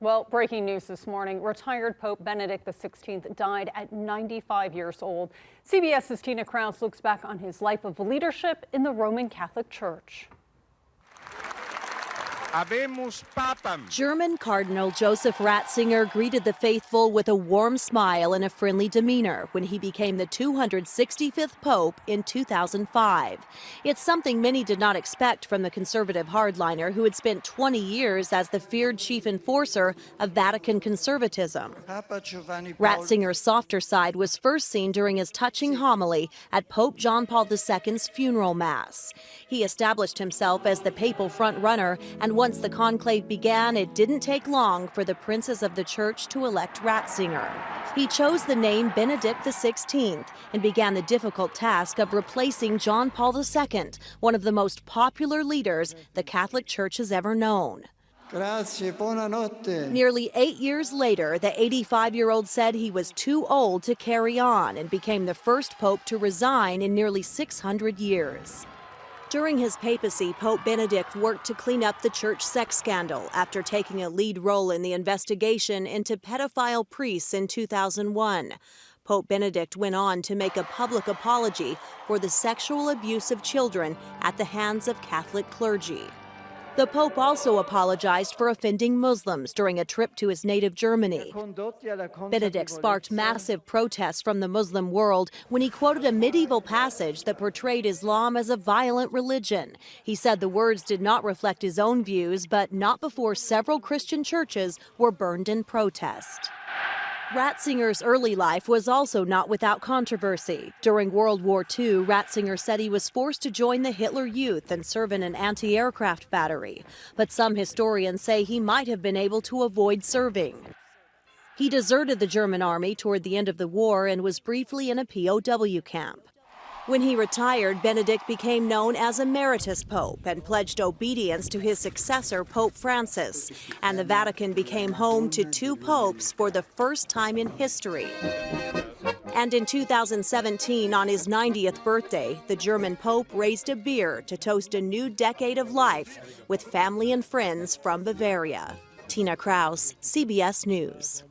Well, breaking news this morning, retired Pope Benedict XVI died at 95 years old. CBS's Tina Kraus looks back on his life of leadership in the Roman Catholic Church. German Cardinal Joseph Ratzinger greeted the faithful with a warm smile and a friendly demeanor when he became the 265th Pope in 2005. It's something many did not expect from the conservative hardliner who had spent 20 years as the feared chief enforcer of Vatican conservatism. Ratzinger's softer side was first seen during his touching homily at Pope John Paul II's funeral mass. He established himself as the papal frontrunner, and once the conclave began, it didn't take long for the princes of the church to elect Ratzinger. He chose the name Benedict XVI and began the difficult task of replacing John Paul II, one of the most popular leaders the Catholic Church has ever known. Nearly 8 years later, the 85-year-old said he was too old to carry on and became the first pope to resign in nearly 600 years. During his papacy, Pope Benedict worked to clean up the church sex scandal after taking a lead role in the investigation into pedophile priests in 2001. Pope Benedict went on to make a public apology for the sexual abuse of children at the hands of Catholic clergy. The Pope also apologized for offending Muslims during a trip to his native Germany. Benedict sparked massive protests from the Muslim world when he quoted a medieval passage that portrayed Islam as a violent religion. He said the words did not reflect his own views, but not before several Christian churches were burned in protest. Ratzinger's early life was also not without controversy. During World War II, Ratzinger said he was forced to join the Hitler Youth and serve in an anti-aircraft battery. But some historians say he might have been able to avoid serving. He deserted the German army toward the end of the war and was briefly in a POW camp. When he retired, Benedict became known as Emeritus Pope and pledged obedience to his successor, Pope Francis. And the Vatican became home to two popes for the first time in history. And in 2017, on his 90th birthday, the German Pope raised a beer to toast a new decade of life with family and friends from Bavaria. Tina Kraus, CBS News.